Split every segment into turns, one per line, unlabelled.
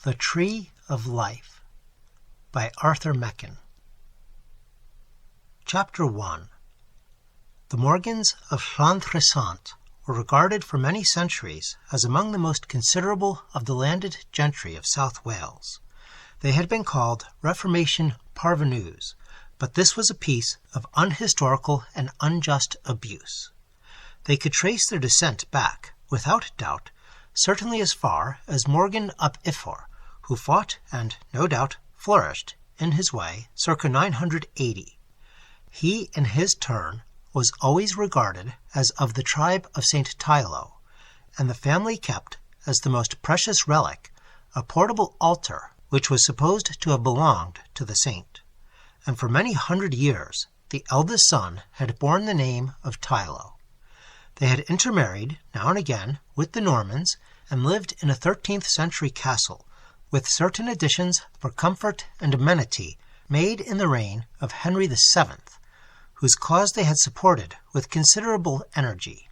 The Tree of Life by Arthur Machen. Chapter 1. The Morgans of Llantrisant were regarded for many centuries as among the most considerable of the landed gentry of South Wales. They had been called Reformation parvenus, but this was a piece of unhistorical and unjust abuse. They could trace their descent back, without doubt, certainly as far as Morgan ap Ifor, who fought and, no doubt, flourished in his way circa 980. He, in his turn, was always regarded as of the tribe of St. Teilo, and the family kept, as the most precious relic, a portable altar which was supposed to have belonged to the saint. And for many hundred years the eldest son had borne the name of Teilo. They had intermarried, now and again, with the Normans, and lived in a 13th century castle, with certain additions for comfort and amenity made in the reign of Henry VII, whose cause they had supported with considerable energy.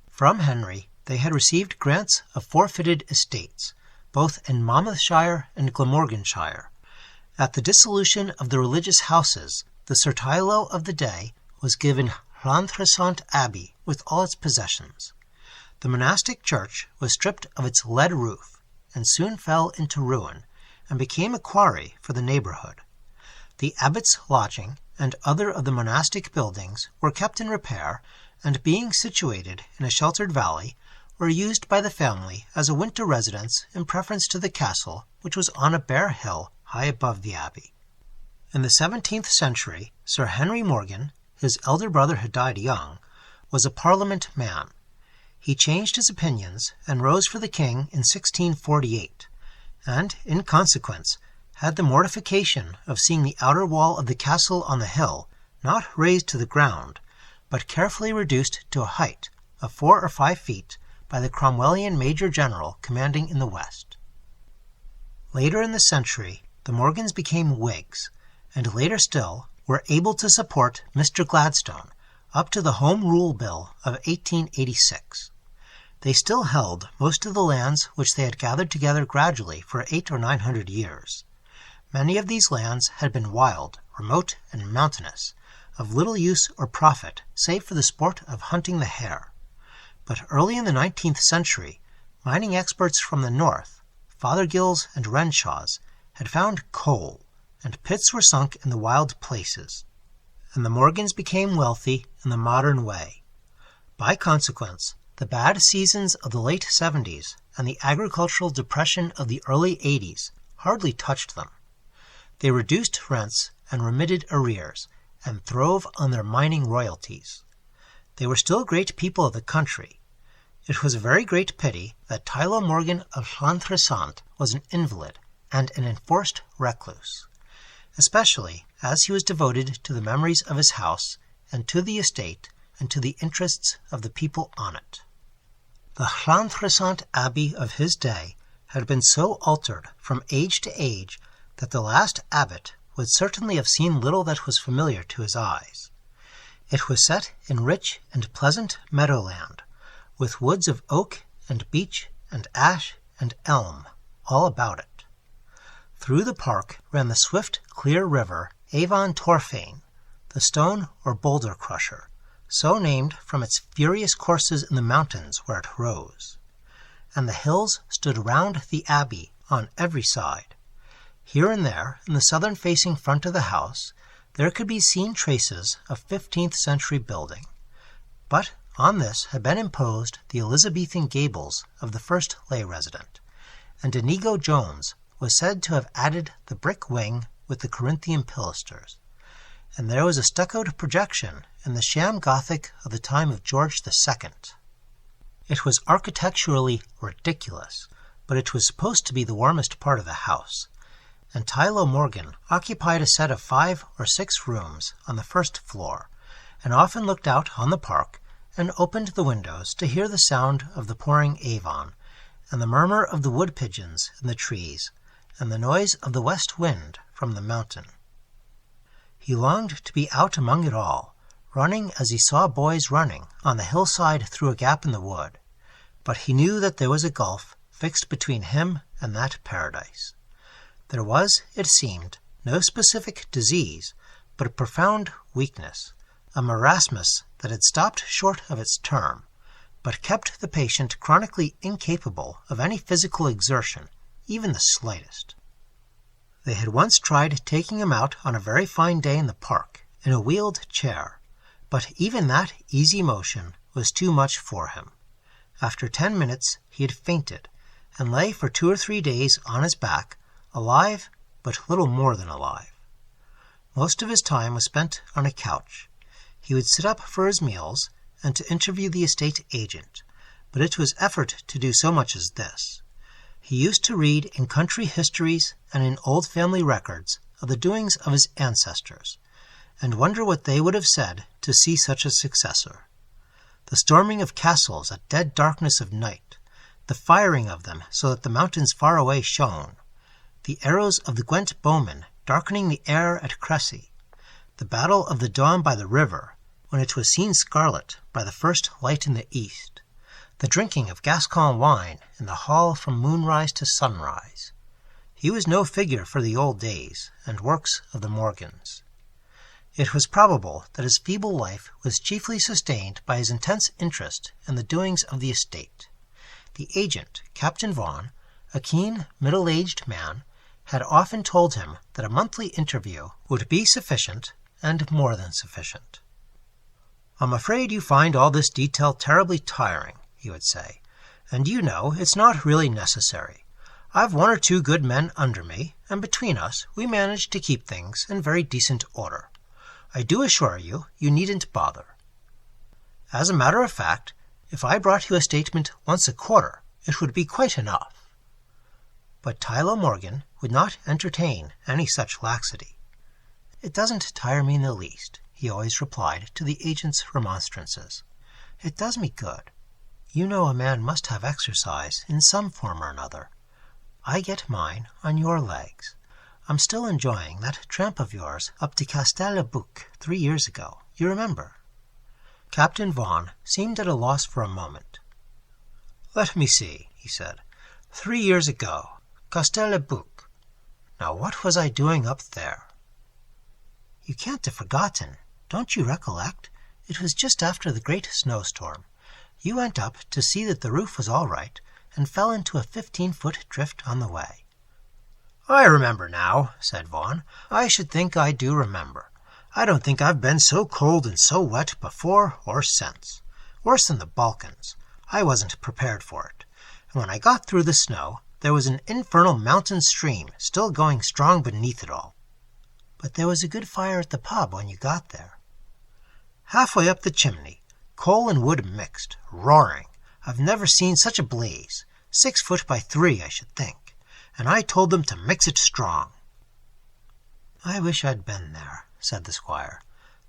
From Henry they had received grants of forfeited estates, both in Monmouthshire and Glamorganshire. At the dissolution of the religious houses, the Sir Teilo of the day was given Llantrisant Abbey with all its possessions. The monastic church was stripped of its lead roof, and soon fell into ruin, and became a quarry for the neighbourhood. The abbot's lodging and other of the monastic buildings were kept in repair, and being situated in a sheltered valley, were used by the family as a winter residence in preference to the castle, which was on a bare hill high above the abbey. In the 17th century, Sir Henry Morgan, his elder brother had died young, was a Parliament man. He changed his opinions and rose for the king in 1648, and, in consequence, had the mortification of seeing the outer wall of the castle on the hill not razed to the ground, but carefully reduced to a height of 4 or 5 feet by the Cromwellian Major General commanding in the west. Later in the century, the Morgans became Whigs, and later still were able to support Mr. Gladstone up to the Home Rule Bill of 1886. They still held most of the lands which they had gathered together gradually for 800 or 900 years. Many of these lands had been wild, remote, and mountainous, of little use or profit save for the sport of hunting the hare. But early in the 19th century, mining experts from the north, Fothergills and Renshaws, had found coal, and pits were sunk in the wild places, and the Morgans became wealthy in the modern way. By consequence, the bad seasons of the late 70s and the agricultural depression of the early 80s hardly touched them. They reduced rents and remitted arrears, and throve on their mining royalties. They were still great people of the country. It was a very great pity that Teilo Morgan of Llantrisant was an invalid and an enforced recluse, especially as he was devoted to the memories of his house, and to the estate, and to the interests of the people on it. The Llantrisant Abbey of his day had been so altered from age to age that the last abbot would certainly have seen little that was familiar to his eyes. It was set in rich and pleasant meadowland, with woods of oak and beech and ash and elm all about it. Through the park ran the swift, clear river Avon Torfaen, the stone or boulder crusher, so named from its furious courses in the mountains where it rose. And the hills stood round the abbey on every side. Here and there, in the southern-facing front of the house, there could be seen traces of 15th century building. But on this had been imposed the Elizabethan gables of the first lay resident, and Inigo Jones was said to have added the brick wing with the Corinthian pilasters, and there was a stuccoed projection in the sham Gothic of the time of George II. It was architecturally ridiculous, but it was supposed to be the warmest part of the house, and Teilo Morgan occupied a set of 5 or 6 rooms on the first floor, and often looked out on the park and opened the windows to hear the sound of the pouring Avon, and the murmur of the wood pigeons in the trees, and the noise of the west wind from the mountain. He longed to be out among it all, running as he saw boys running on the hillside through a gap in the wood, but he knew that there was a gulf fixed between him and that paradise. There was, it seemed, no specific disease, but a profound weakness, a marasmus that had stopped short of its term, but kept the patient chronically incapable of any physical exertion, even the slightest. They had once tried taking him out on a very fine day in the park, in a wheeled chair, but even that easy motion was too much for him. After 10 minutes he had fainted, and lay for 2 or 3 days on his back, alive, but little more than alive. Most of his time was spent on a couch. He would sit up for his meals, and to interview the estate agent, but it was effort to do so much as this. He used to read in country histories and in old family records of the doings of his ancestors, and wonder what they would have said to see such a successor. The storming of castles at dead darkness of night, the firing of them so that the mountains far away shone, the arrows of the Gwent bowmen darkening the air at Cressy, the battle of the dawn by the river, when it was seen scarlet by the first light in the east, the drinking of Gascon wine in the hall from moonrise to sunrise. He was no figure for the old days and works of the Morgans. It was probable that his feeble life was chiefly sustained by his intense interest in the doings of the estate. The agent, Captain Vaughan, a keen, middle-aged man, had often told him that a monthly interview would be sufficient, and more than sufficient. "I'm afraid you find all this detail terribly tiring," he would say, "and you know it's not really necessary. I've 1 or 2 good men under me, and between us we manage to keep things in very decent order. I do assure you, you needn't bother. As a matter of fact, if I brought you a statement once a quarter, it would be quite enough." But Teilo Morgan would not entertain any such laxity. "It doesn't tire me in the least," he always replied to the agent's remonstrances. "It does me good. You know a man must have exercise in some form or another. I get mine on your legs. I'm still enjoying that tramp of yours up to Castel-le-Bouc 3 years ago. You remember?" Captain Vaughan seemed at a loss for a moment. "Let me see," he said. 3 years ago. Castel-le-Bouc. Now what was I doing up there?" "You can't have forgotten. Don't you recollect? It was just after the great snowstorm. You went up to see that the roof was all right, and fell into a 15-foot drift on the way." "I remember now," said Vaughan. "I should think I do remember. I don't think I've been so cold and so wet before or since. Worse than the Balkans. I wasn't prepared for it. And when I got through the snow, there was an infernal mountain stream still going strong beneath it all." "But there was a good fire at the pub when you got there." "Halfway up the chimney, coal and wood mixed, roaring. I've never seen such a blaze. 6 foot by 3, I should think. And I told them to mix it strong." "I wish I'd been there," said the squire.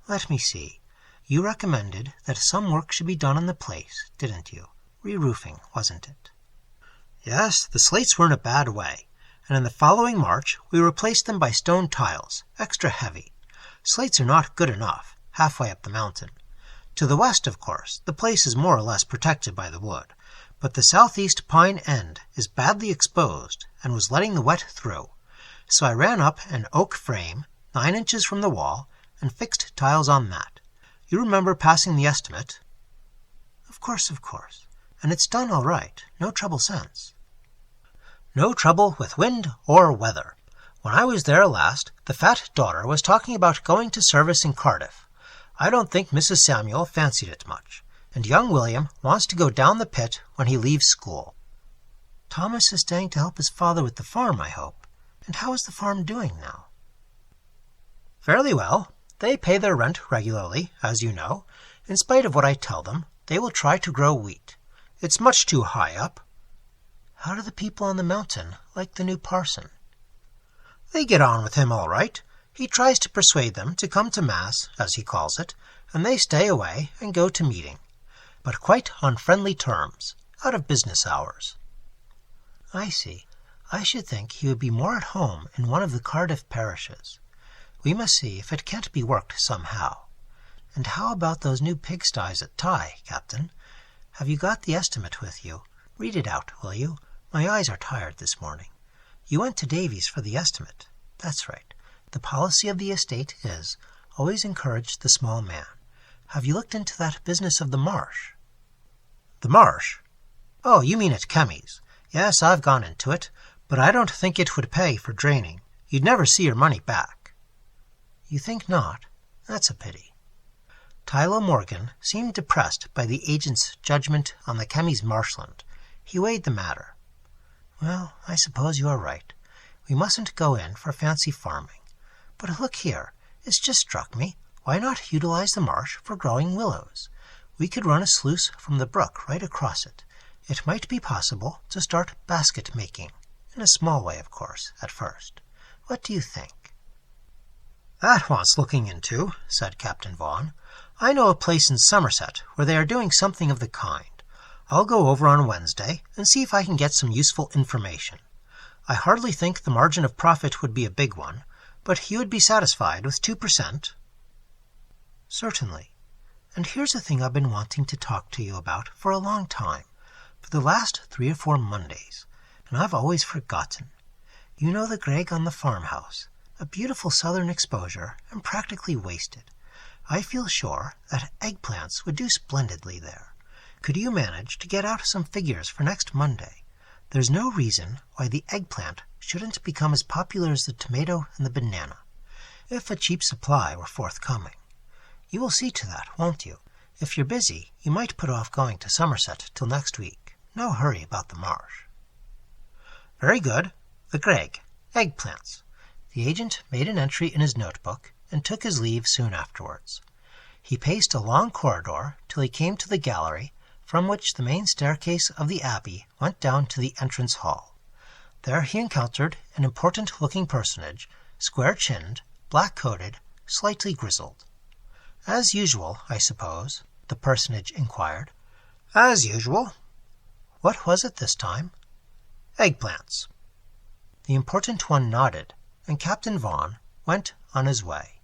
"Let me see. You recommended that some work should be done on the place, didn't you? Re-roofing, wasn't it?" "Yes, the slates were in a bad way, and in the following March we replaced them by stone tiles, extra heavy. Slates are not good enough, halfway up the mountain. To the west, of course, the place is more or less protected by the wood, but the southeast pine end is badly exposed and was letting the wet through. So I ran up an oak frame 9 inches from the wall and fixed tiles on that. You remember passing the estimate?" Of course. And it's done all right. No trouble since." "No trouble with wind or weather. When I was there last, the fat daughter was talking about going to service in Cardiff. I don't think Mrs. Samuel fancied it much, and young William wants to go down the pit when he leaves school." "Thomas is staying to help his father with the farm, I hope. And how is the farm doing now?" "Fairly well. They pay their rent regularly, as you know. In spite of what I tell them, they will try to grow wheat. It's much too high up." "How do the people on the mountain like the new parson?" "They get on with him all right. He tries to persuade them to come to Mass, as he calls it, and they stay away and go to meeting. But quite on friendly terms, out of business hours." "I see. I should think he would be more at home in one of the Cardiff parishes. We must see if it can't be worked somehow. And how about those new pigsties at Tye, Captain? Have you got the estimate with you? Read it out, will you? My eyes are tired this morning. You went to Davies for the estimate. That's right. The policy of the estate is, always encourage the small man. Have you looked into that business of the marsh? The marsh? Oh, you mean at Kemmy's. Yes, I've gone into it, but I don't think it would pay for draining. You'd never see your money back. You think not? That's a pity. Teilo Morgan seemed depressed by the agent's judgment on the Kemmy's marshland. He weighed the matter. Well, I suppose you are right. We mustn't go in for fancy farming. But look here, it's just struck me. Why not utilize the marsh for growing willows? We could run a sluice from the brook right across it. It might be possible to start basket making. In a small way, of course, at first. What do you think? That wants looking into, said Captain Vaughan. I know a place in Somerset where they are doing something of the kind. I'll go over on Wednesday and see if I can get some useful information. I hardly think the margin of profit would be a big one, but you would be satisfied with 2%? Certainly. And here's a thing I've been wanting to talk to you about for a long time, for the last 3 or 4 Mondays, and I've always forgotten. You know the Greg on the farmhouse, a beautiful southern exposure and practically wasted. I feel sure that eggplants would do splendidly there. Could you manage to get out some figures for next Monday? There's no reason why the eggplant shouldn't become as popular as the tomato and the banana, if a cheap supply were forthcoming. You will see to that, won't you? If you're busy, you might put off going to Somerset till next week. No hurry about the marsh. Very good. The Greg. Eggplants. The agent made an entry in his notebook and took his leave soon afterwards. He paced a long corridor till he came to the gallery from which the main staircase of the abbey went down to the entrance hall. There he encountered an important-looking personage, square-chinned, black-coated, slightly grizzled. As usual, I suppose, the personage inquired. As usual. What was it this time? Eggplants. The important one nodded, and Captain Vaughan went on his way.